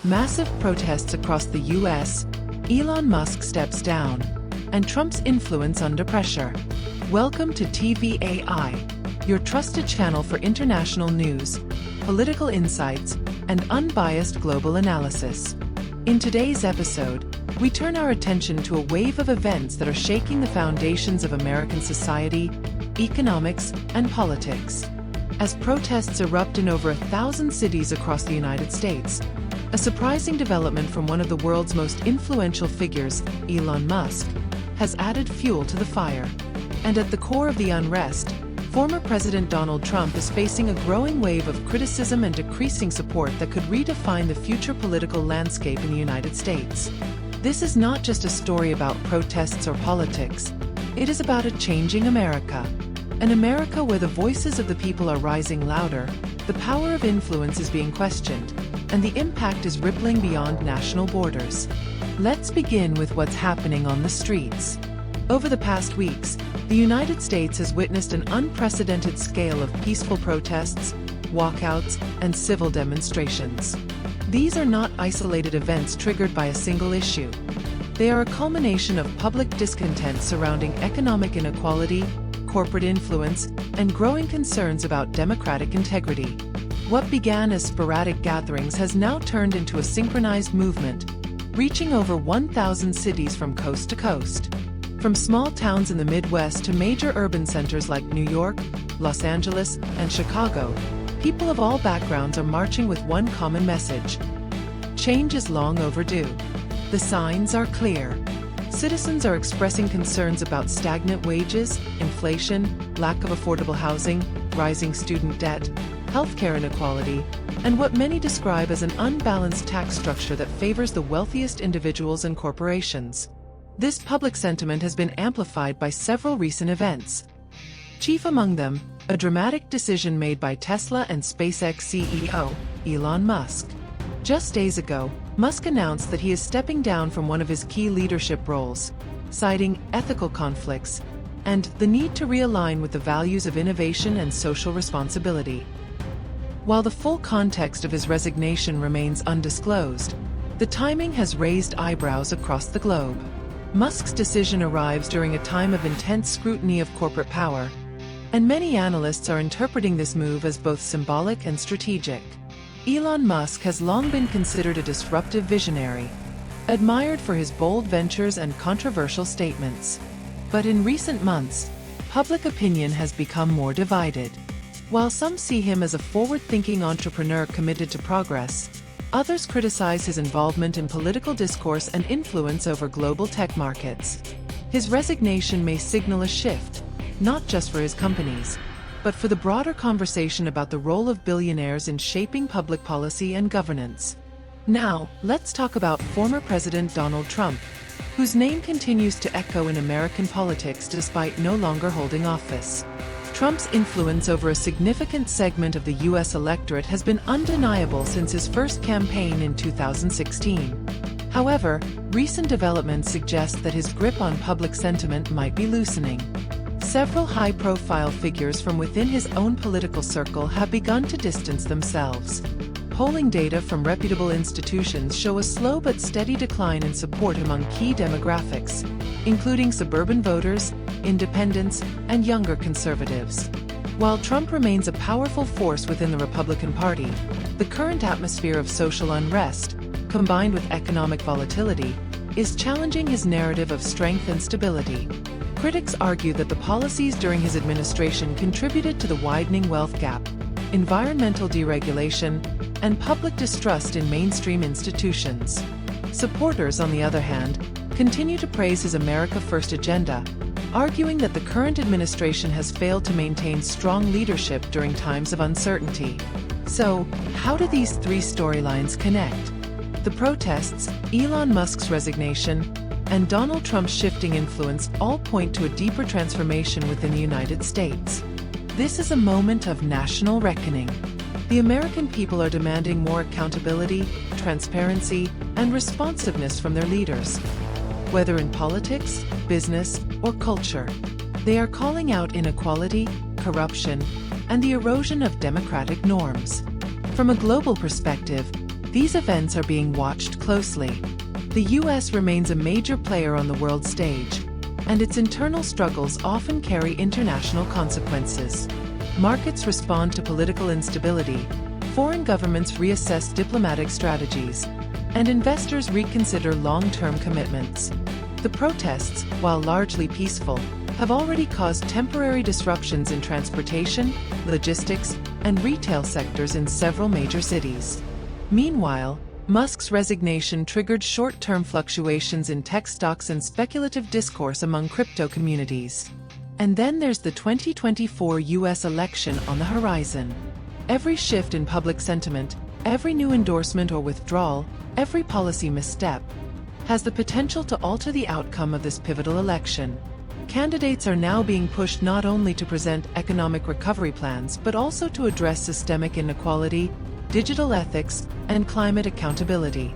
Massive protests across the US, Elon Musk steps down, and Trump's influence under pressure. Welcome to TVAI, your trusted channel for international news, political insights, and unbiased global analysis. In today's episode, we turn our attention to a wave of events that are shaking the foundations of American society, economics, and politics. As protests erupt in over 1,000 cities across the United States, a surprising development from one of the world's most influential figures, Elon Musk, has added fuel to the fire. And at the core of the unrest, former President Donald Trump is facing a growing wave of criticism and decreasing support that could redefine the future political landscape in the United States. This is not just a story about protests or politics. It is about a changing America. An America where the voices of the people are rising louder, the power of influence is being questioned, and the impact is rippling beyond national borders. Let's begin with what's happening on the streets. Over the past weeks, the United States has witnessed an unprecedented scale of peaceful protests, walkouts, and civil demonstrations. These are not isolated events triggered by a single issue. They are a culmination of public discontent surrounding economic inequality, corporate influence, and growing concerns about democratic integrity. What began as sporadic gatherings has now turned into a synchronized movement, reaching over 1,000 cities from coast to coast. From small towns in the Midwest to major urban centers like New York, Los Angeles, and Chicago, people of all backgrounds are marching with one common message. Change is long overdue. The signs are clear. Citizens are expressing concerns about stagnant wages, inflation, lack of affordable housing, rising student debt, healthcare inequality, and what many describe as an unbalanced tax structure that favors the wealthiest individuals and corporations. This public sentiment has been amplified by several recent events. Chief among them, a dramatic decision made by Tesla and SpaceX CEO, Elon Musk. Just days ago, Musk announced that he is stepping down from one of his key leadership roles, citing ethical conflicts and the need to realign with the values of innovation and social responsibility. While the full context of his resignation remains undisclosed, the timing has raised eyebrows across the globe. Musk's decision arrives during a time of intense scrutiny of corporate power, and many analysts are interpreting this move as both symbolic and strategic. Elon Musk has long been considered a disruptive visionary, admired for his bold ventures and controversial statements. But in recent months, public opinion has become more divided. While some see him as a forward-thinking entrepreneur committed to progress, others criticize his involvement in political discourse and influence over global tech markets. His resignation may signal a shift, not just for his companies, but for the broader conversation about the role of billionaires in shaping public policy and governance. Now, let's talk about former President Donald Trump, whose name continues to echo in American politics despite no longer holding office. Trump's influence over a significant segment of the U.S. electorate has been undeniable since his first campaign in 2016. However, recent developments suggest that his grip on public sentiment might be loosening. Several high-profile figures from within his own political circle have begun to distance themselves. Polling data from reputable institutions show a slow but steady decline in support among key demographics, including suburban voters, independents, and younger conservatives. While Trump remains a powerful force within the Republican Party, the current atmosphere of social unrest, combined with economic volatility, is challenging his narrative of strength and stability. Critics argue that the policies during his administration contributed to the widening wealth gap, environmental deregulation, and public distrust in mainstream institutions. Supporters, on the other hand, continue to praise his America First agenda, arguing that the current administration has failed to maintain strong leadership during times of uncertainty. So, how do these three storylines connect? The protests, Elon Musk's resignation, and Donald Trump's shifting influence all point to a deeper transformation within the United States. This is a moment of national reckoning. The American people are demanding more accountability, transparency, and responsiveness from their leaders. Whether in politics, business, or culture, they are calling out inequality, corruption, and the erosion of democratic norms. From a global perspective, These events are being watched closely. The US remains a major player on the world stage, and its internal struggles often carry international consequences. Markets respond to political instability, foreign governments reassess diplomatic strategies, and investors reconsider long-term commitments. The protests, while largely peaceful, have already caused temporary disruptions in transportation, logistics, and retail sectors in several major cities. Meanwhile, Musk's resignation triggered short-term fluctuations in tech stocks and speculative discourse among crypto communities. And then there's the 2024 US election on the horizon. Every shift in public sentiment, every new endorsement or withdrawal, every policy misstep, has the potential to alter the outcome of this pivotal election. Candidates are now being pushed not only to present economic recovery plans but also to address systemic inequality, digital ethics, and climate accountability.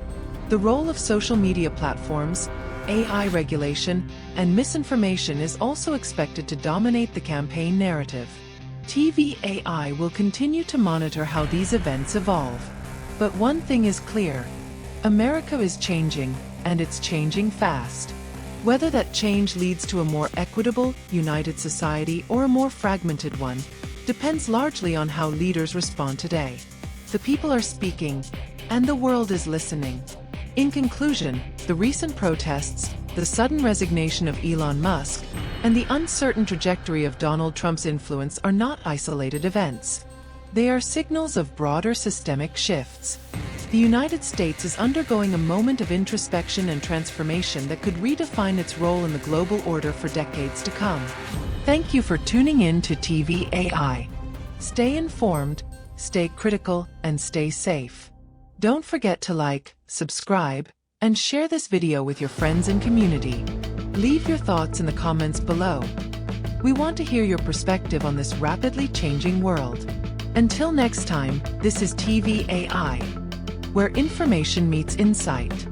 The role of social media platforms, AI regulation, and misinformation is also expected to dominate the campaign narrative. TVAI will continue to monitor how these events evolve. But one thing is clear: America is changing, and it's changing fast. Whether that change leads to a more equitable, united society or a more fragmented one depends largely on how leaders respond today. The people are speaking, and the world is listening. In conclusion, the recent protests, the sudden resignation of Elon Musk, and the uncertain trajectory of Donald Trump's influence are not isolated events. They are signals of broader systemic shifts. The United States is undergoing a moment of introspection and transformation that could redefine its role in the global order for decades to come. Thank you for tuning in to TVAI. Stay informed, stay critical, and stay safe. Don't forget to like, subscribe, and share this video with your friends and community. Leave your thoughts in the comments below. We want to hear your perspective on this rapidly changing world. Until next time, this is TVAI, where information meets insight.